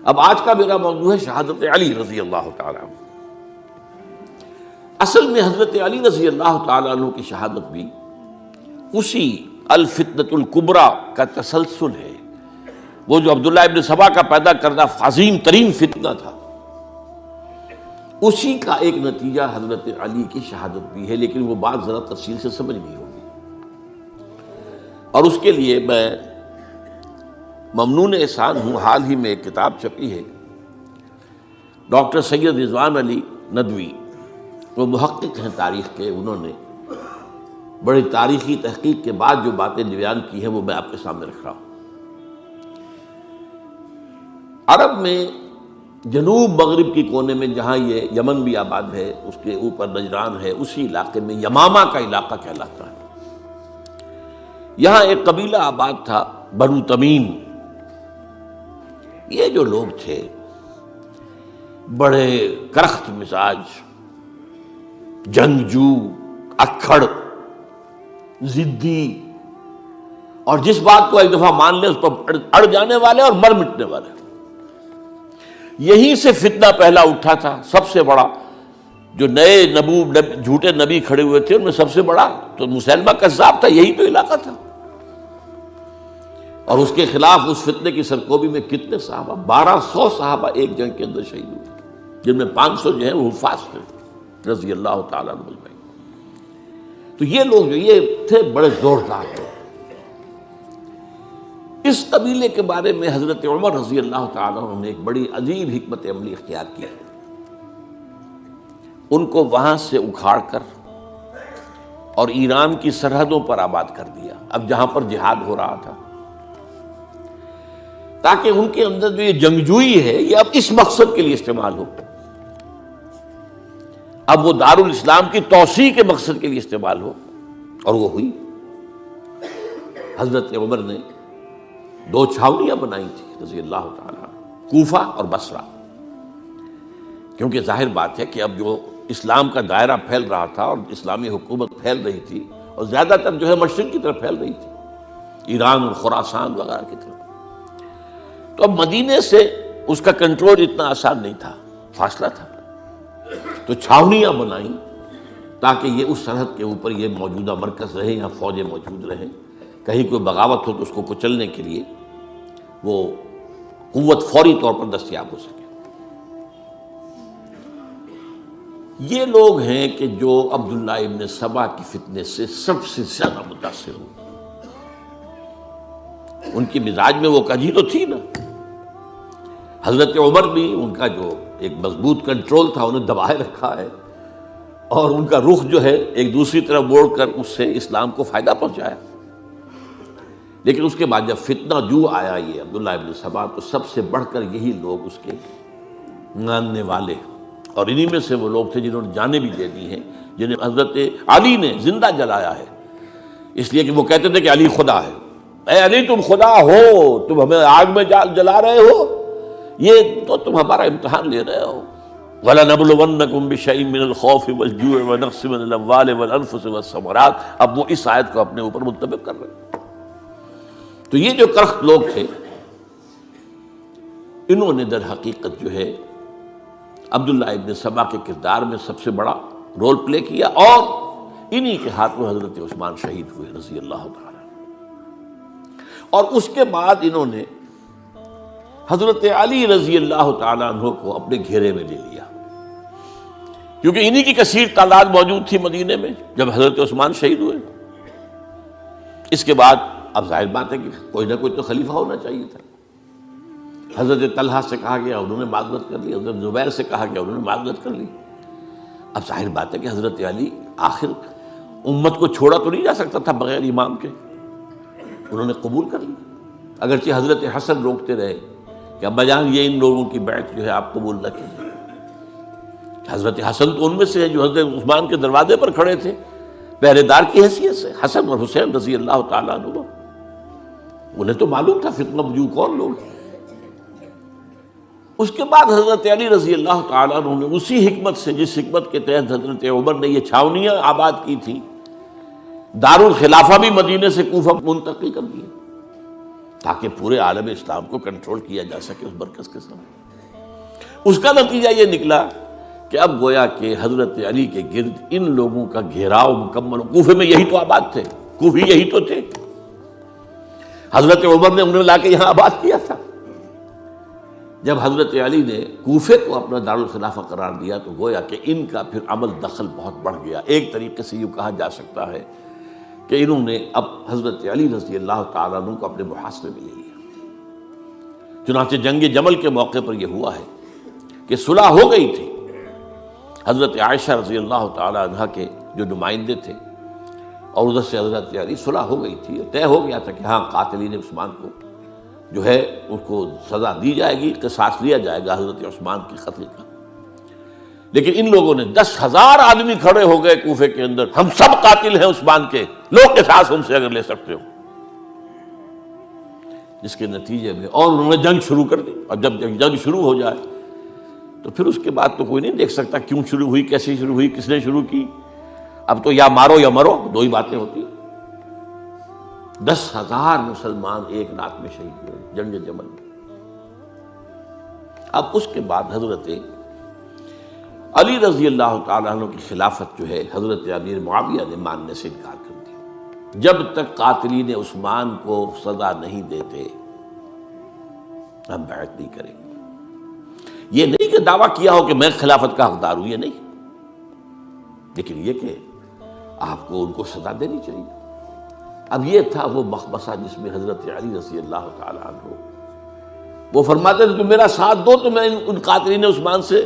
اب آج کا میرا موضوع ہے شہادت علی رضی اللہ تعالیٰ عنہ۔ اصل میں حضرت علی رضی اللہ تعالیٰ عنہ کی شہادت بھی اسی الفتنۃ الکبریٰ کا تسلسل ہے۔ وہ جو عبداللہ ابن سبا کا پیدا کردہ عظیم ترین فتنہ تھا، اسی کا ایک نتیجہ حضرت علی کی شہادت بھی ہے، لیکن وہ بات ذرا تفصیل سے سمجھنی ہوگی۔ اور اس کے لیے میں ممنون احسان ہوں، حال ہی میں ایک کتاب چھپی ہے، ڈاکٹر سید رضوان علی ندوی، وہ محقق ہیں تاریخ کے، انہوں نے بڑی تاریخی تحقیق کے بعد جو باتیں بیان کی ہیں وہ میں آپ کے سامنے رکھ رہا ہوں۔ عرب میں جنوب مغرب کی کونے میں جہاں یہ یمن بھی آباد ہے، اس کے اوپر نجران ہے، اسی علاقے میں یمامہ کا علاقہ کہلاتا ہے۔ یہاں ایک قبیلہ آباد تھا، بنو تمیم۔ یہ جو لوگ تھے بڑے کرخت مزاج، جنگجو، اکھڑ، ضدی، اور جس بات کو ایک دفعہ مان لے اس پر اڑ جانے والے اور مر مٹنے والے۔ یہیں سے فتنہ پہلا اٹھا تھا۔ سب سے بڑا جو نئے جھوٹے نبی کھڑے ہوئے تھے ان میں سب سے بڑا تو مسیلمہ کذاب تھا، یہی تو علاقہ تھا۔ اور اس کے خلاف اس فتنے کی سرکوبی میں کتنے صحابہ، 1200 صحابہ ایک جنگ کے اندر شہید ہوئے، جن میں 500 جو ہیں وہ حفاظ تھے رضی اللہ تعالیٰ عنہ اجمعین۔ تو یہ لوگ جو یہ تھے بڑے زوردار تھے۔ اس قبیلے کے بارے میں حضرت عمر رضی اللہ تعالیٰ عنہ نے ایک بڑی عجیب حکمت عملی اختیار کی۔ ان کو وہاں سے اکھاڑ کر اور ایران کی سرحدوں پر آباد کر دیا، اب جہاں پر جہاد ہو رہا تھا، تاکہ ان کے اندر جو یہ جنگجوئی ہے یہ اب اس مقصد کے لیے استعمال ہو، اب وہ دارالاسلام کی توسیع کے مقصد کے لیے استعمال ہو، اور وہ ہوئی۔ حضرت عمر نے 2 چھاونیاں بنائی تھی رضی اللہ تعالیٰ، کوفہ اور بصرہ، کیونکہ ظاہر بات ہے کہ اب جو اسلام کا دائرہ پھیل رہا تھا اور اسلامی حکومت پھیل رہی تھی، اور زیادہ تر جو ہے مشرق کی طرف پھیل رہی تھی، ایران اور خراسان وغیرہ کی طرف، تو اب مدینے سے اس کا کنٹرول اتنا آسان نہیں تھا، فاصلہ تھا، تو چھاونیاں بنائیں تاکہ یہ اس سرحد کے اوپر یہ موجودہ مرکز رہے، یہاں فوجیں موجود رہیں، کہیں کوئی بغاوت ہو تو اس کو کچلنے کے لیے وہ قوت فوری طور پر دستیاب ہو سکے۔ یہ لوگ ہیں کہ جو عبداللہ ابن سبا کی فتنے سے سب سے زیادہ متاثر ہوئے۔ ان کی مزاج میں وہ کجی تو تھی نا۔ حضرت عمر بھی ان کا جو ایک مضبوط کنٹرول تھا انہیں دبائے رکھا ہے، اور ان کا رخ جو ہے ایک دوسری طرف موڑ کر اس سے اسلام کو فائدہ پہنچایا۔ لیکن اس کے بعد جب فتنہ جو آیا یہ عبداللہ ابن سبا، تو سب سے بڑھ کر یہی لوگ اس کے ماننے والے، اور انہی میں سے وہ لوگ تھے جنہوں نے جانیں بھی دے دی ہیں، جنہیں حضرت علی نے زندہ جلایا ہے، اس لیے کہ وہ کہتے تھے کہ علی خدا ہے۔ اے علی تم خدا ہو، تم ہمیں آگ میں جلا رہے ہو، یہ تو تم ہمارا امتحان لے رہے ہو۔ وَلَنَبْلُوَنَّكُمْ بِشَيْءٍ مِّنَ الْخَوْفِ وَالْجُوعِ وَنَقْصٍ مِّنَ الْأَمْوَالِ وَالْأَنفُسِ وَالثَّمَرَاتِ۔ اب وہ اس آیت کو اپنے اوپر منطبق کر رہے ہیں۔ تو یہ جو کرخت لوگ تھے، انہوں نے در حقیقت جو ہے عبداللہ ابن سبا کے کردار میں سب سے بڑا رول پلے کیا، اور انہی کے ہاتھوں حضرت عثمان شہید ہوئے رضی اللہ تعالیٰ۔ اور اس کے بعد انہوں نے حضرت علی رضی اللہ تعالیٰ عنہ کو اپنے گھیرے میں لے لیا، کیونکہ انہی کی کثیر تعداد موجود تھی مدینے میں جب حضرت عثمان شہید ہوئے۔ اس کے بعد اب ظاہر بات ہے کہ کوئی نہ کوئی تو خلیفہ ہونا چاہیے تھا۔ حضرت طلحہ سے کہا گیا، انہوں نے معذرت کر لی، حضرت زبیر سے کہا گیا، انہوں نے معذرت کر لی۔ اب ظاہر بات ہے کہ حضرت علی آخر امت کو چھوڑا تو نہیں جا سکتا تھا بغیر امام کے، انہوں نے قبول کر لی، اگرچہ حضرت حسن روکتے رہے کہ ابا جان یہ ان لوگوں کی بیعت جو ہے آپ قبول نہ کیجیے۔ حضرت حسن تو ان میں سے ہیں جو حضرت عثمان کے دروازے پر کھڑے تھے پہرے دار کی حیثیت سے، حسن اور حسین رضی اللہ تعالیٰ عنہ، انہیں تو معلوم تھا فتنہ جو کون لوگ ہیں۔ اس کے بعد حضرت علی رضی اللہ تعالیٰ عنہ نے اسی حکمت سے، جس حکمت کے تحت حضرت عمر نے یہ چھاونیاں آباد کی تھی، دارالخلافہ بھی مدینے سے کوفہ منتقل کر دیا، تاکہ پورے عالم اسلام کو کنٹرول کیا جا سکے اس مرکز کے ساتھ۔ اس کا نتیجہ یہ نکلا کہ اب گویا کہ حضرت علی کے گرد ان لوگوں کا گھیراؤ مکمل، کوفے میں یہی تو آباد تھے، کوفی یہی تو تھے، حضرت عمر نے انہیں لا کے یہاں آباد کیا تھا۔ جب حضرت علی نے کوفے کو اپنا دارالخلافہ قرار دیا تو گویا کہ ان کا پھر عمل دخل بہت بڑھ گیا۔ ایک طریقے سے یہ کہا جا سکتا ہے کہ انہوں نے اب حضرت علی رضی اللہ تعالیٰ عنہ کو اپنے محاصرے میں لے لیا۔ چنانچہ جنگ جمل کے موقع پر یہ ہوا ہے کہ صلح ہو گئی تھی، حضرت عائشہ رضی اللہ تعالیٰ عنہ کے جو نمائندے تھے اور ادھر سے حضرت علی، صلح ہو گئی تھی، طے ہو گیا تھا کہ ہاں قاتلین عثمان کو جو ہے ان کو سزا دی جائے گی، قصاص لیا جائے گا حضرت عثمان کے قتل کا۔ لیکن ان لوگوں نے 10,000 آدمی کھڑے ہو گئے کوفے کے اندر، ہم سب قاتل ہیں عثمان کے، لو قصاص ہم سے اگر لے سکتے ہو، جس کے نتیجے میں اور انہوں نے جنگ شروع کر دی۔ اور جب جنگ شروع ہو جائے تو پھر اس کے بعد تو کوئی نہیں دیکھ سکتا کیوں شروع ہوئی، کیسے شروع ہوئی، کس نے شروع کی۔ اب تو یا مارو یا مرو، دو ہی باتیں ہوتی۔ 10,000 مسلمان ایک رات میں شہید ہوئے جنگ جمل میں۔ اب اس کے بعد حضرت علی رضی اللہ تعالیٰ عنہ کی خلافت جو ہے حضرت امیر معاویہ نے ماننے سے انکار کر دیا۔ جب تک قاتلین عثمان کو سزا نہیں دیتے ہم بیعت نہیں کریں گے۔ یہ نہیں کہ دعویٰ کیا ہو کہ میں خلافت کا حقدار ہوں، یہ نہیں، لیکن یہ کہ آپ کو ان کو سزا دینی چاہیے۔ اب یہ تھا وہ مخمصہ جس میں حضرت علی رضی اللہ تعالیٰ عنہ وہ فرماتے تھے تم میرا ساتھ دو تو میں ان قاتلین عثمان سے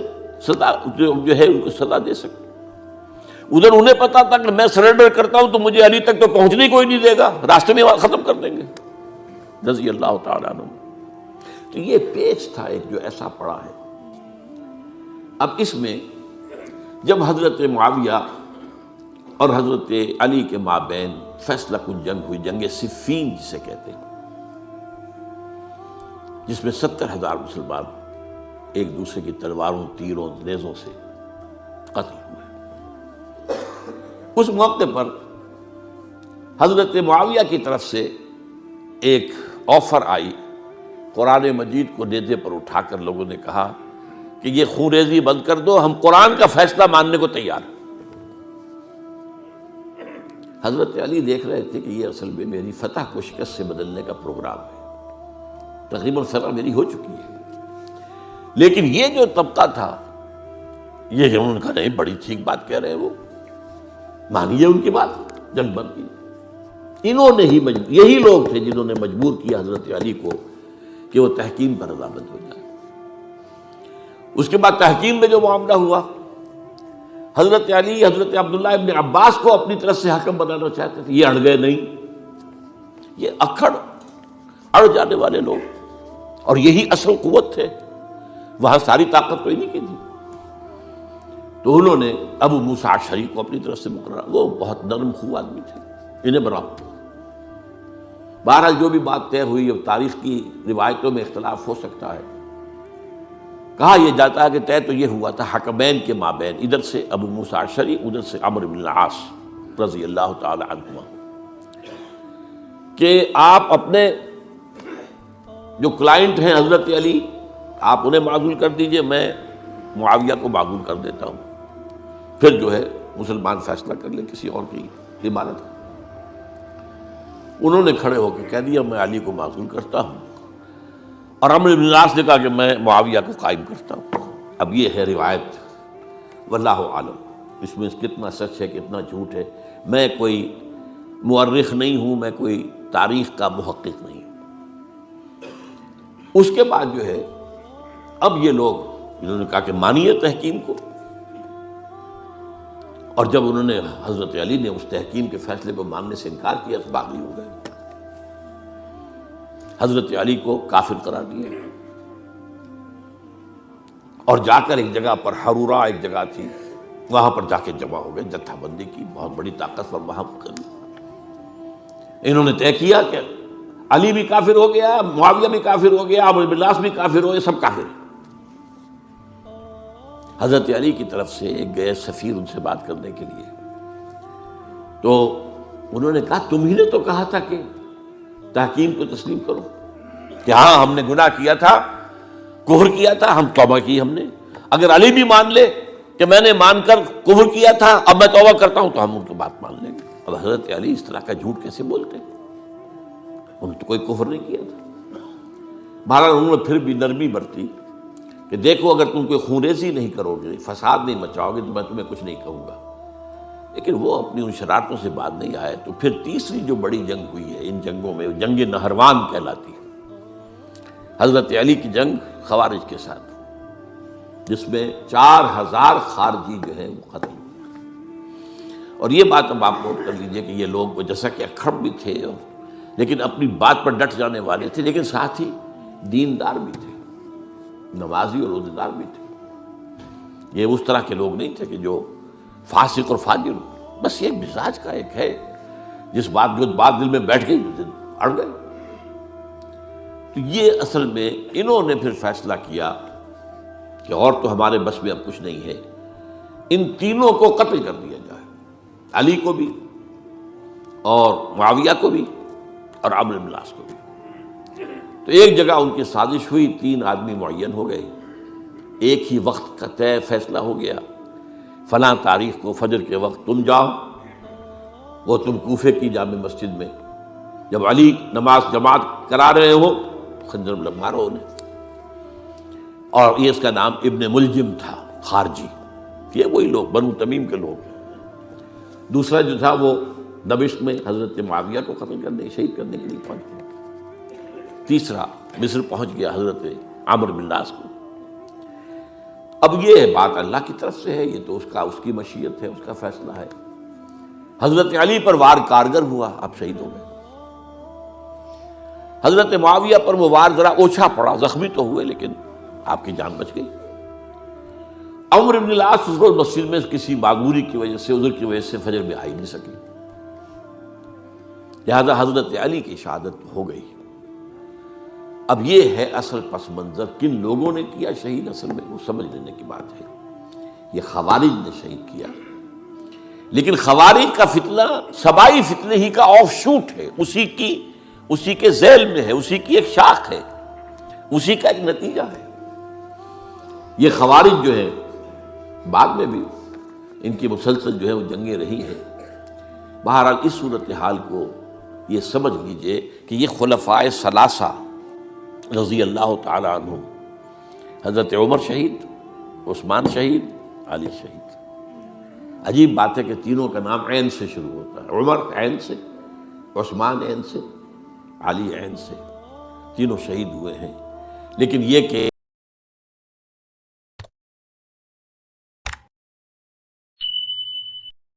سزا جو ہے ان کو سزا دے سکتا۔ ادھر انہیں پتا تھا کہ میں سرنڈر کرتا ہوں تو مجھے علی تک تو پہنچنے کوئی نہیں دے گا، راستے میں ختم کر دیں گے رضی اللہ تعالیٰ عنہ۔ تو یہ پیچ تھا ایک جو ایسا پڑا ہے۔ اب اس میں جب حضرت معاویہ اور حضرت علی کے مابین فیصلہ کن جنگ ہوئی، جنگ صفین جسے کہتے ہیں، جس میں 70,000 مسلمان ایک دوسرے کی تلواروں، تیروں، نیزوں سے قتل ہوئے۔ اس موقع پر حضرت معاویہ کی طرف سے ایک آفر آئی، قرآن مجید کو نیزے پر اٹھا کر لوگوں نے کہا کہ یہ خون ریزی بند کر دو، ہم قرآن کا فیصلہ ماننے کو تیار ہیں۔ حضرت علی دیکھ رہے تھے کہ یہ اصل میں میری فتح کو شکست سے بدلنے کا پروگرام ہے، تقریباً فتح میری ہو چکی ہے، لیکن یہ جو طبقہ تھا یہ انہوں نے کہا نہیں بڑی ٹھیک بات کہہ رہے ہیں، وہ مانیے ان کی بات، جنگ بند کی۔ انہوں نے ہی یہی لوگ تھے جنہوں نے مجبور کیا حضرت علی کو کہ وہ تحکیم پر رضامند ہو جائے۔ اس کے بعد تحکیم میں جو معاملہ ہوا، حضرت علی حضرت عبداللہ ابن عباس کو اپنی طرف سے حکم بنانا چاہتے تھے، یہ اڑ گئے نہیں۔ یہ اڑ جانے والے لوگ، اور یہی اصل قوت تھے، وہاں ساری طاقت تو انہیں کی تھی۔ تو انہوں نے ابو موسیٰ اشعری کو اپنی طرف سے مقرر، وہ بہت نرم خو آدمی تھے، انہیں بناؤ۔ بہرحال جو بھی بات طے ہوئی، اب تاریخ کی روایتوں میں اختلاف ہو سکتا ہے، کہا یہ جاتا ہے کہ طے تو یہ ہوا تھا حکمین کے مابین، ادھر سے ابو موسیٰ اشعری، ادھر سے عمرو بن العاص رضی اللہ تعالی عنہما، کہ آپ اپنے جو کلائنٹ ہیں حضرت علی آپ انہیں معزول کر دیجئے، میں معاویہ کو معزول کر دیتا ہوں، پھر جو ہے مسلمان فیصلہ کر لیں کسی اور کی عبادت۔ انہوں نے کھڑے ہو کے کہہ دیا میں علی کو معزول کرتا ہوں، اور عمرو بن العاص نے کہا کہ میں معاویہ کو قائم کرتا ہوں۔ اب یہ ہے روایت، واللہ عالم، اس میں کتنا سچ ہے کتنا جھوٹ ہے، میں کوئی مورخ نہیں ہوں، میں کوئی تاریخ کا محقق نہیں ہوں۔ اس کے بعد جو ہے اب یہ لوگ انہوں نے کہا کہ مانیے تحکیم کو، اور جب انہوں نے حضرت علی نے اس تحکیم کے فیصلے کو ماننے سے انکار کیا تو باغی ہو گئے، حضرت علی کو کافر قرار دیا، اور جا کر ایک جگہ پر حرورہ ایک جگہ تھی وہاں پر جا کے جمع ہو گئے، جتھا بندی کی، بہت بڑی طاقت پر وہاں کری۔ انہوں نے طے کیا کہ علی بھی کافر ہو گیا، معاویہ بھی کافر ہو گیا، عمرو بن العاص بھی کافر ہو گئے، سب کافر ہیں۔ حضرت علی کی طرف سے ایک گئے سفیر ان سے بات کرنے کے لیے، تو انہوں نے کہا تم ہی نے تو کہا تھا کہ تحکیم کو تسلیم کرو، کہ ہاں ہم نے گناہ کیا تھا، کفر کیا تھا، ہم توبہ کی ہم نے. اگر علی بھی مان لے کہ میں نے مان کر کفر کیا تھا اب میں توبہ کرتا ہوں تو ہم ان کی بات مان لیں گے. اب حضرت علی اس طرح کا جھوٹ کیسے بولتے؟ انہوں نے تو کوئی کفر نہیں کیا تھا. بہرحال انہوں نے پھر بھی نرمی برتی کہ دیکھو اگر تم کوئی خونریزی نہیں کرو گے، فساد نہیں مچاؤ گے تو میں تمہیں کچھ نہیں کہوں گا. لیکن وہ اپنی ان شرارتوں سے بعد نہیں آئے. تو پھر تیسری جو بڑی جنگ ہوئی ہے ان جنگوں میں، جنگ نہروان کہلاتی ہے، حضرت علی کی جنگ خوارج کے ساتھ، جس میں 4000 خارجی جو ہے وہ قتل ہوئے. اور یہ بات اب آپ نوٹ کر لیجئے کہ یہ لوگ جیسا کہ اکھڑ بھی تھے لیکن اپنی بات پر ڈٹ جانے والے تھے، لیکن ساتھ ہی دیندار بھی تھے، نمازی اور روزہ دار بھی تھے. یہ اس طرح کے لوگ نہیں تھے کہ جو فاسق اور فاجر ہو. بس یہ مزاج کا ایک ہے، جس بات دل میں بیٹھ گئی اڑ گئے. تو یہ اصل میں انہوں نے پھر فیصلہ کیا کہ اور تو ہمارے بس میں اب کچھ نہیں ہے، ان تینوں کو قتل کر دیا جائے، علی کو بھی اور معاویہ کو بھی اور عمرو بن العاص کو بھی. تو ایک جگہ ان کی سازش ہوئی، 3 آدمی معین ہو گئے، ایک ہی وقت کا طے فیصلہ ہو گیا، فلاں تاریخ کو فجر کے وقت تم جاؤ، وہ تم کوفے کی جامع مسجد میں، جب علی نماز جماعت کرا رہے ہو خنجر مارو انہیں. اور یہ اس کا نام ابن ملجم تھا، خارجی. یہ وہی لوگ بنو تمیم کے لوگ. دوسرا جو تھا وہ دمشق میں حضرت معاویہ کو قتل کرنے، شہید کرنے کے لیے پہنچ گیا. تیسرا مصر پہنچ گیا حضرت عمرو بن العاص کو. اب یہ بات اللہ کی طرف سے ہے، یہ تو اس کی مشیت ہے، اس کا فیصلہ ہے. حضرت علی پر وار کارگر ہوا، اب شہید ہو گئے. حضرت معاویہ پر وہ وار ذرا اوچھا پڑا، زخمی تو ہوئے لیکن آپ کی جان بچ گئی. عمرو بن العاص اس روز مسجد میں کسی معذوری کی وجہ سے، عذر کی وجہ سے فجر میں آ ہی نہیں سکی، لہذا حضرت علی کی شہادت ہو گئی. اب یہ ہے اصل پس منظر، کن لوگوں نے کیا شہید، اصل میں وہ سمجھ لینے کی بات ہے. یہ خوارج نے شہید کیا، لیکن خوارج کا فتنہ سبائی فتنے ہی کا آف شوٹ ہے، اسی کے ذیل میں ہے، اسی کی ایک شاخ ہے، اسی کا ایک نتیجہ ہے. یہ خوارج جو ہے بعد میں بھی ان کی مسلسل جو ہے وہ جنگیں رہی ہیں. بہرحال اس صورتحال کو یہ سمجھ لیجئے کہ یہ خلفائے ثلاثہ رضی اللہ تعالی عنہ، حضرت عمر شہید، عثمان شہید، علی شہید. عجیب بات ہے کہ تینوں کا نام عین سے شروع ہوتا ہے، عمر عین سے، عثمان عین سے، علی عین سے. تینوں شہید ہوئے ہیں. لیکن یہ کہ